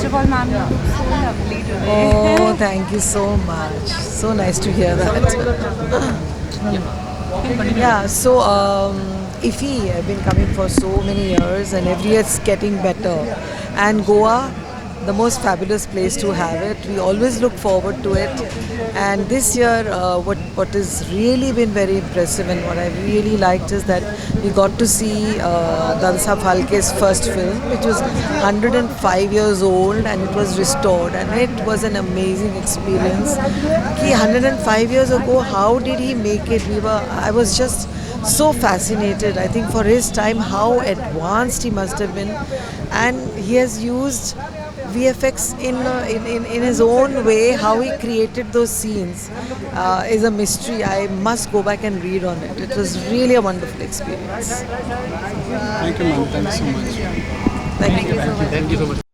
of all, ma'am, you look so lovely today. Oh, thank you so much. So nice to hear that. Yeah, so IFFI, I've been coming for so many years and every year it's getting better. And Goa, the most fabulous place to have it. We always look forward to it. And this year, what has really been very impressive and what I really liked is that we got to see Dadasaheb Phalke's first film, which was 105 years old and it was restored. And it was an amazing experience. Ki 105 years ago, how did he make it? I was just so fascinated. I think for his time, how advanced he must have been, and he has used VFX in his own way. How he created those scenes is a mystery. I must go back and read on it. It was really a wonderful experience. Thank you, ma'am. Thank you so much. Thank you. Thank you so much.